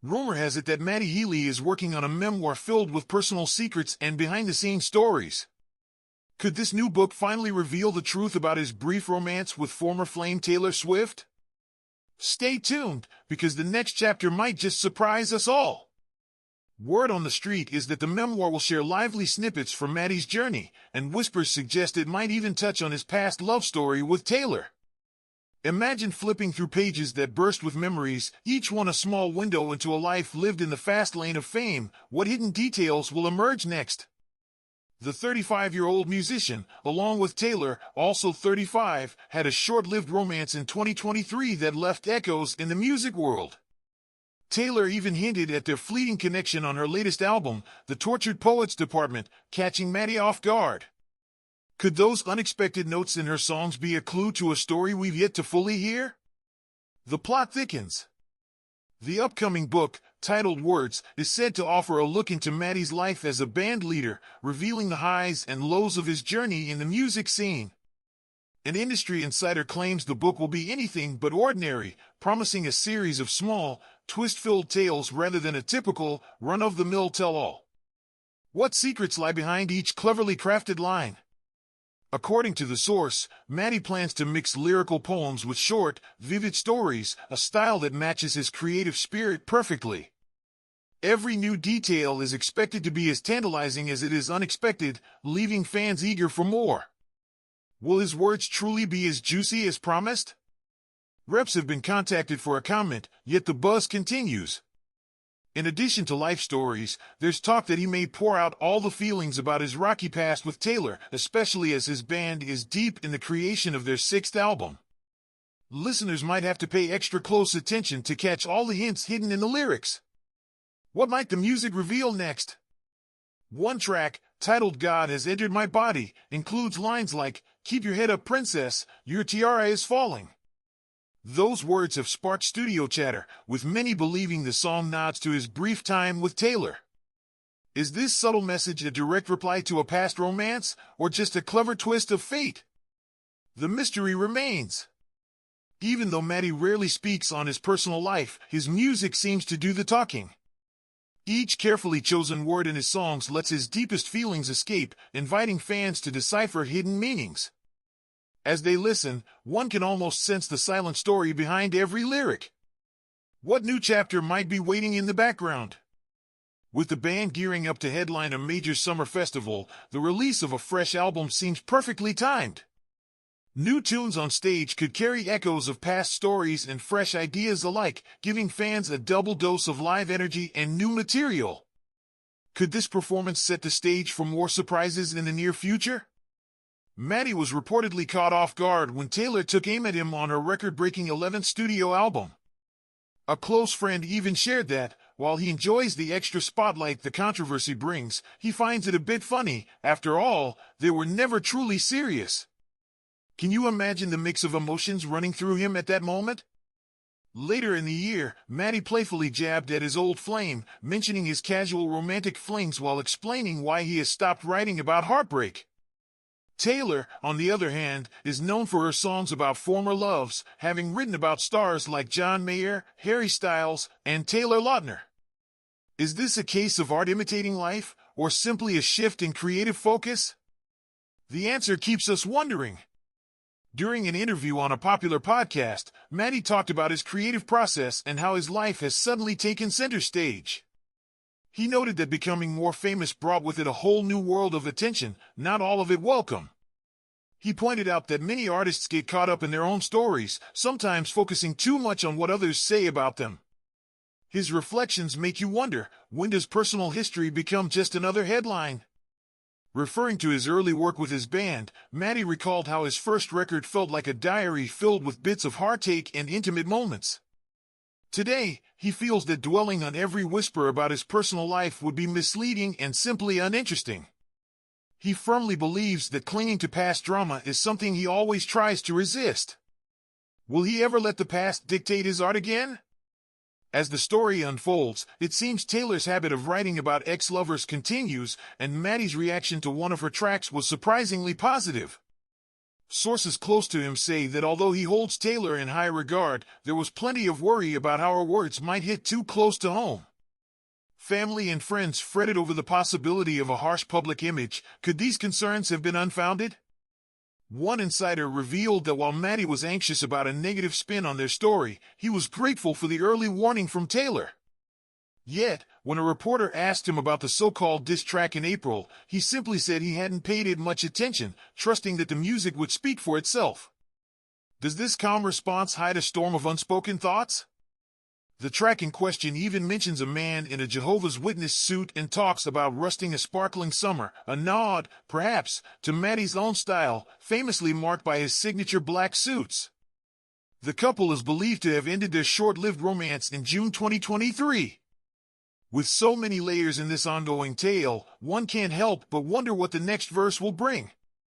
Rumor has it that Matty Healy is working on a memoir filled with personal secrets and behind-the-scenes stories. Could this new book finally reveal the truth about his brief romance with former Flame Taylor Swift? Stay tuned, because the next chapter might just surprise us all. Word on the street is that the memoir will share lively snippets from Matty's journey, and whispers suggest it might even touch on his past love story with Taylor. Imagine flipping through pages that burst with memories, each one a small window into a life lived in the fast lane of fame. What hidden details will emerge next? The 35-year-old musician, along with Taylor, also 35, had a short-lived romance in 2023 that left echoes in the music world. Taylor even hinted at their fleeting connection on her latest album, The Tortured Poets Department, catching Matty off guard. Could those unexpected notes in her songs be a clue to a story we've yet to fully hear? The plot thickens. The upcoming book, titled Words, is said to offer a look into Matty's life as a band leader, revealing the highs and lows of his journey in the music scene. An industry insider claims the book will be anything but ordinary, promising a series of small, twist-filled tales rather than a typical, run-of-the-mill tell-all. What secrets lie behind each cleverly crafted line? According to the source, Matty plans to mix lyrical poems with short, vivid stories, a style that matches his creative spirit perfectly. Every new detail is expected to be as tantalizing as it is unexpected, leaving fans eager for more. Will his words truly be as juicy as promised? Reps have been contacted for a comment, yet the buzz continues. In addition to life stories, there's talk that he may pour out all the feelings about his rocky past with Taylor, especially as his band is deep in the creation of their sixth album. Listeners might have to pay extra close attention to catch all the hints hidden in the lyrics. What might the music reveal next? One track, titled God Has Entered My Body, includes lines like, "Keep your head up, princess, your tiara is falling." Those words have sparked studio chatter, with many believing the song nods to his brief time with Taylor. Is this subtle message a direct reply to a past romance, or just a clever twist of fate? The mystery remains. Even though Matty rarely speaks on his personal life, his music seems to do the talking. Each carefully chosen word in his songs lets his deepest feelings escape, inviting fans to decipher hidden meanings. As they listen, one can almost sense the silent story behind every lyric. What new chapter might be waiting in the background? With the band gearing up to headline a major summer festival, the release of a fresh album seems perfectly timed. New tunes on stage could carry echoes of past stories and fresh ideas alike, giving fans a double dose of live energy and new material. Could this performance set the stage for more surprises in the near future? Matty was reportedly caught off guard when Taylor took aim at him on her record-breaking 11th studio album. A close friend even shared that, while he enjoys the extra spotlight the controversy brings, he finds it a bit funny. After all, they were never truly serious. Can you imagine the mix of emotions running through him at that moment? Later in the year, Matty playfully jabbed at his old flame, mentioning his casual romantic flings while explaining why he has stopped writing about heartbreak. Taylor, on the other hand, is known for her songs about former loves, having written about stars like John Mayer, Harry Styles, and Taylor Lautner. Is this a case of art imitating life, or simply a shift in creative focus? The answer keeps us wondering. During an interview on a popular podcast, Matty talked about his creative process and how his life has suddenly taken center stage. He noted that becoming more famous brought with it a whole new world of attention, not all of it welcome. He pointed out that many artists get caught up in their own stories, sometimes focusing too much on what others say about them. His reflections make you wonder, when does personal history become just another headline? Referring to his early work with his band, Matty recalled how his first record felt like a diary filled with bits of heartache and intimate moments. Today, he feels that dwelling on every whisper about his personal life would be misleading and simply uninteresting. He firmly believes that clinging to past drama is something he always tries to resist. Will he ever let the past dictate his art again? As the story unfolds, it seems Taylor's habit of writing about ex-lovers continues, and Matty's reaction to one of her tracks was surprisingly positive. Sources close to him say that although he holds Taylor in high regard, there was plenty of worry about how her words might hit too close to home. Family and friends fretted over the possibility of a harsh public image. Could these concerns have been unfounded? One insider revealed that while Matty was anxious about a negative spin on their story, he was grateful for the early warning from Taylor. Yet, when a reporter asked him about the so-called diss track in April, he simply said he hadn't paid it much attention, trusting that the music would speak for itself. Does this calm response hide a storm of unspoken thoughts? The track in question even mentions a man in a Jehovah's Witness suit and talks about rusting a sparkling summer, a nod, perhaps, to Matty's own style, famously marked by his signature black suits. The couple is believed to have ended their short-lived romance in June 2023. With so many layers in this ongoing tale, one can't help but wonder what the next verse will bring.